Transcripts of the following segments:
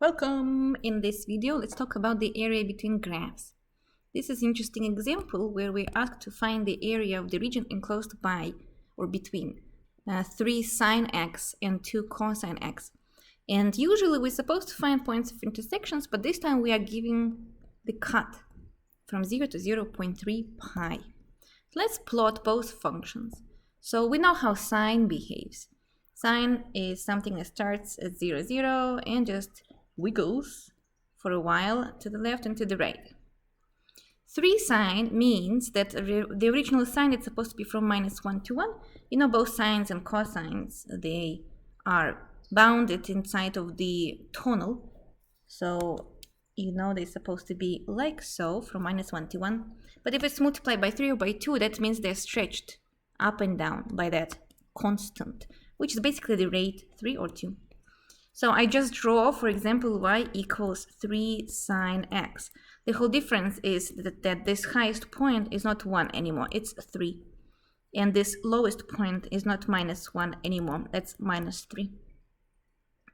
Welcome! In this video, let's talk about the area between graphs. This is an interesting example where we're asked to find the area of the region enclosed by or between 3 sine x and 2 cosine x. And usually we're supposed to find points of intersections, but this time we are giving the cut from 0 to 0.3 pi. Let's plot both functions. So we know how sine behaves. Sine is something that starts at 0, 0 and just wiggles for a while to the left and to the right. 3 sine means that the original sine is supposed to be from -1 to 1. You know, both sines and cosines, they are bounded inside of the tonal. So, you know, they're supposed to be like so, from -1 to 1. But if it's multiplied by 3 or by 2, that means they're stretched up and down by that constant, which is basically the rate 3 or 2. So I just draw, for example, y equals 3 sine x. The whole difference is that this highest point is not 1 anymore, it's 3. And this lowest point is not -1 anymore, that's -3.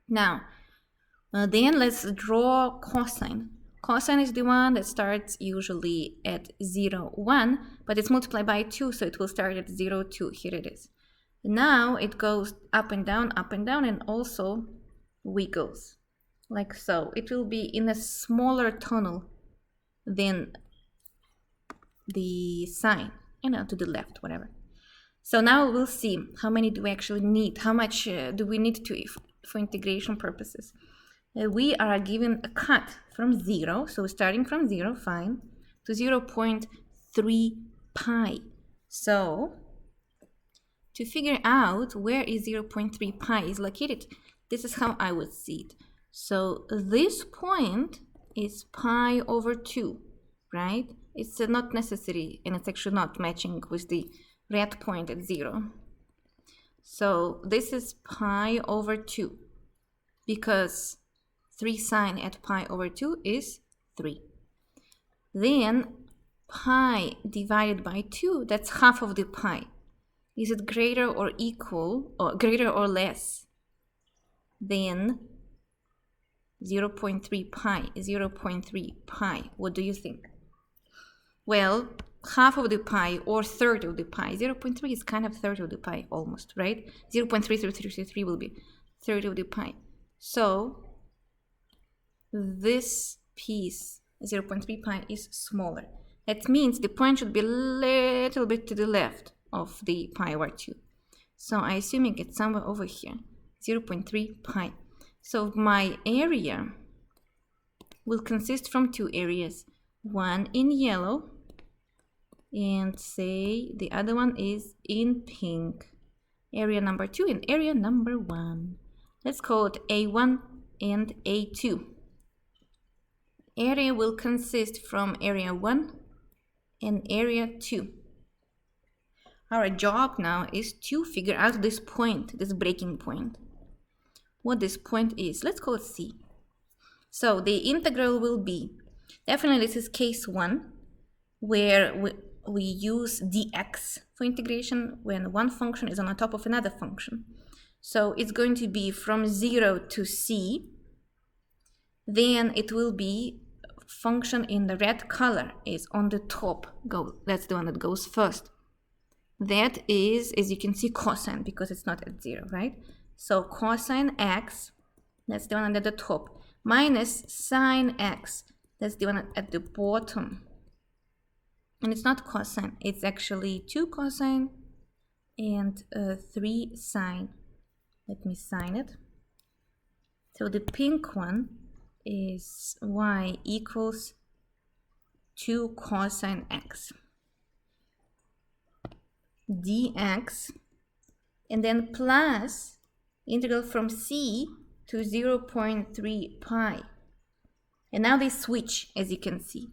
Now, then let's draw cosine. Cosine is the one that starts usually at 0, 1, but it's multiplied by 2, so it will start at 0, 2. Here it is. Now it goes up and down, and also wiggles like so. It will be in a smaller tonal than the sine, you know, to the left, whatever. So now we'll see how many do we actually need, how much do we need to for integration purposes. We are given a cut from 0, so starting from 0, fine, to 0.3 pi. So to figure out where is 0.3 pi is located, this is how I would see it. So this point is pi over 2, right? It's not necessary, and it's actually not matching with the red point at 0. So this is pi over 2, because 3 sine at pi over 2 is 3. Then pi divided by 2, that's half of the pi. Is it greater or equal, or greater or less than 0.3 pi? 0.3 pi, what do you think? Well, half of the pi or third of the pi. 0.3 is kind of third of the pi almost, right? 0.3333 will be third of the pi. So this piece, 0.3 pi, is smaller. That means the point should be a little bit to the left of the pi over 2. So I assuming it's somewhere over here, 0.3 pi. So my area will consist from 2 areas, one in yellow and say the other one is in pink. Area number 2 and area number 1. Let's call it A1 and A2. Area will consist from area 1 and area 2. Our job now is to figure out this point, this breaking point. What this point is, let's call it C. So the integral will be, definitely this is case 1, where we use dx for integration when one function is on the top of another function. So it's going to be from 0 to C, then it will be function in the red color is on the top, that's the one that goes first. That is, as you can see, cosine, because it's not at 0, right? So cosine x, that's the one under the top, minus sine x, that's the one at the bottom. And it's not cosine, it's actually 2 cosine and 3 sine. Let me sign it. So the pink one is y equals 2 cosine x dx, and then plus integral from c to 0.3 pi. And now they switch, as you can see.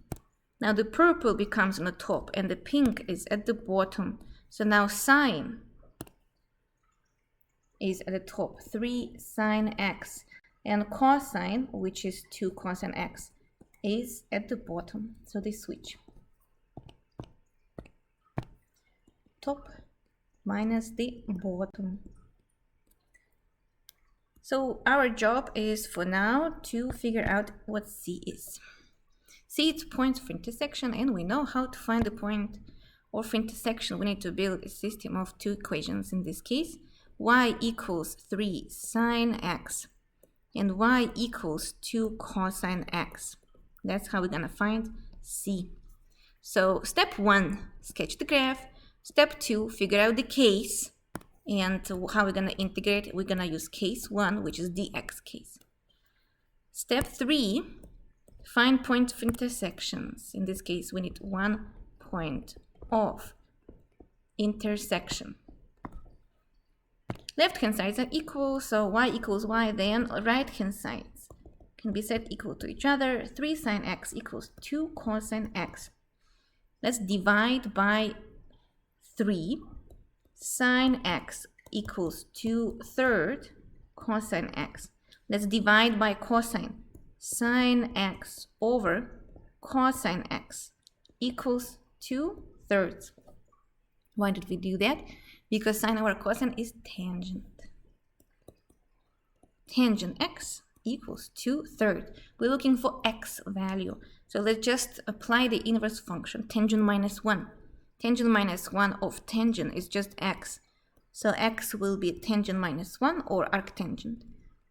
Now the purple becomes on the top and the pink is at the bottom. So now sine is at the top, 3 sine x, and cosine, which is 2 cosine x, is at the bottom. So they switch. Top minus the bottom. So our job is for now to figure out what C is. C is point of intersection, and we know how to find the point of intersection. We need to build a system of two equations in this case. Y equals 3 sine x and y equals 2 cosine x. That's how we're going to find C. So step 1, sketch the graph. Step 2, figure out the case. And how we're going to integrate, we're going to use case 1, which is dx case. Step 3, find point of intersections. In this case, we need one point of intersection. Left-hand sides are equal, so y equals y, then right-hand sides can be set equal to each other. 3 sine x equals 2 cosine x. Let's divide by 3. Sine x equals 2/3 cosine x. Let's divide by cosine. Sine x over cosine x equals 2/3. Why did we do that? Because sine over cosine is tangent. Tangent x equals 2/3. We're looking for x value. So let's just apply the inverse function, tangent minus 1. Tangent minus 1 of tangent is just x. So x will be tangent minus 1 or arctangent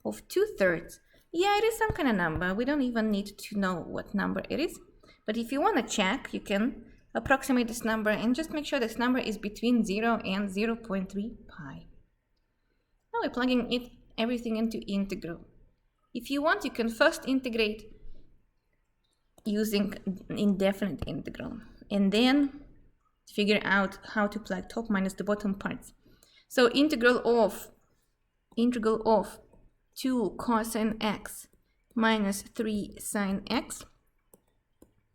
of 2/3. Yeah, it is some kind of number. We don't even need to know what number it is. But if you want to check, you can approximate this number and just make sure this number is between 0 and 0.3 pi. Now we're plugging everything into integral. If you want, you can first integrate using indefinite integral and then figure out how to plug top minus the bottom parts. So integral of 2 cosine x minus 3 sine x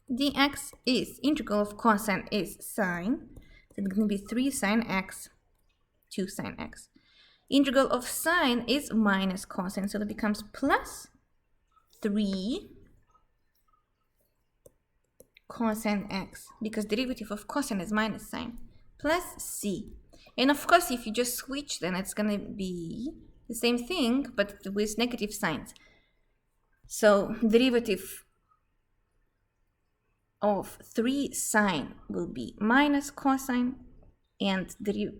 dx is integral of cosine is sine. So it's going to be 3 sine x, 2 sine x. Integral of sine is minus cosine, so that becomes plus 3 cosine x, because derivative of cosine is minus sine, plus c. And of course, if you just switch, then it's going to be the same thing, but with negative signs. So derivative of 3 sine will be minus cosine, and the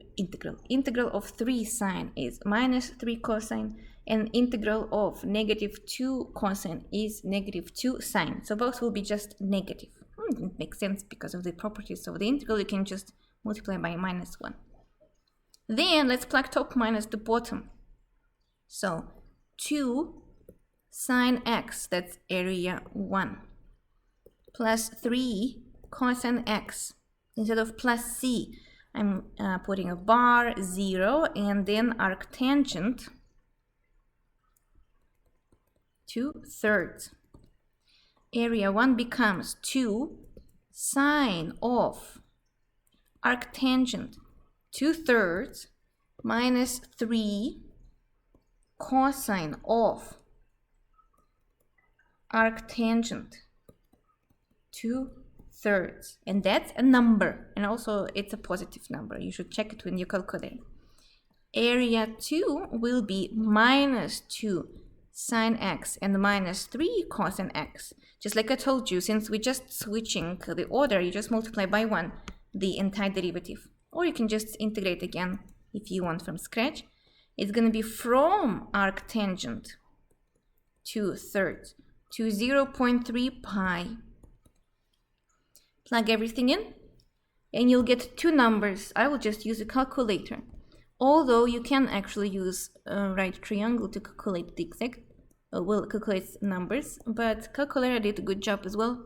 integral of 3 sine is minus 3 cosine, and integral of negative 2 cosine is negative 2 sine. So both will be just negative. It makes sense because of the properties of the integral. You can just multiply by minus 1. Then let's plug top minus the bottom. So 2 sine x, that's area 1, plus 3 cosine x. Instead of plus c, I'm putting a bar, 0, and then arctangent 2/3. Area 1 becomes 2 sine of arctangent 2/3 minus 3 cosine of arctangent 2/3. And that's a number, and also it's a positive number. You should check it when you calculate. Area 2 will be minus 2 sine x and minus 3 cosine x. Just like I told you, since we're just switching the order, you just multiply by 1 the entire derivative. Or you can just integrate again if you want from scratch. It's going to be from arctangent 2/3 to 0.3 pi. Plug everything in and you'll get two numbers. I will just use a calculator. Although you can actually use a right triangle to calculate the exact, calculate numbers, but calculator did a good job as well.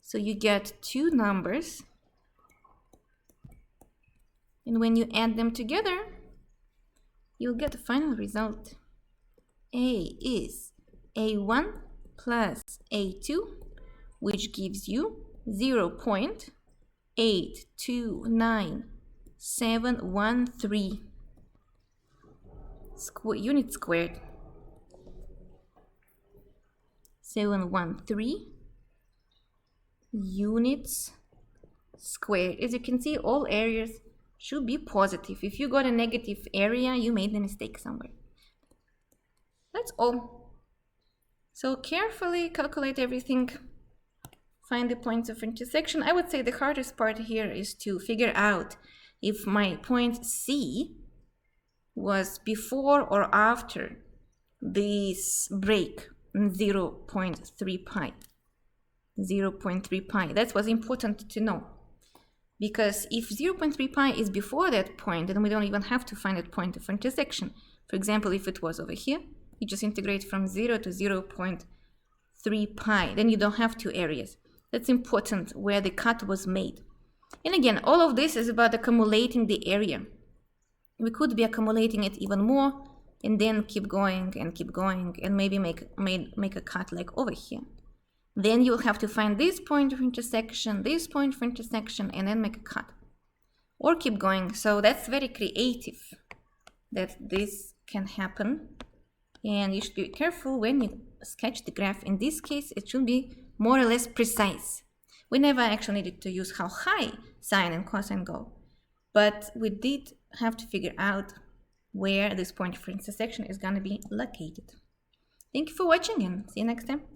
So you get two numbers, and when you add them together, you'll get the final result. A is A1 plus A2, which gives you 0.829713 units squared. 713 units squared. As you can see, all areas should be positive. If you got a negative area, you made a mistake somewhere. That's all. So carefully calculate everything, find the points of intersection. I would say the hardest part here is to figure out if my point C was before or after this break 0.3 pi. 0.3 pi. That's what's important to know. Because if 0.3 pi is before that point, then we don't even have to find that point of intersection. For example, if it was over here, you just integrate from 0 to 0.3 pi. Then you don't have two areas. That's important where the cut was made. And again, all of this is about accumulating the area. We could be accumulating it even more and then keep going and maybe make a cut like over here. Then you'll have to find this point of intersection, this point of intersection, and then make a cut. Or keep going. So that's very creative that this can happen. And you should be careful when you sketch the graph. In this case, it should be more or less precise. We never actually needed to use how high sine and cosine go. But we did have to figure out where this point of intersection is going to be located. Thank you for watching and see you next time.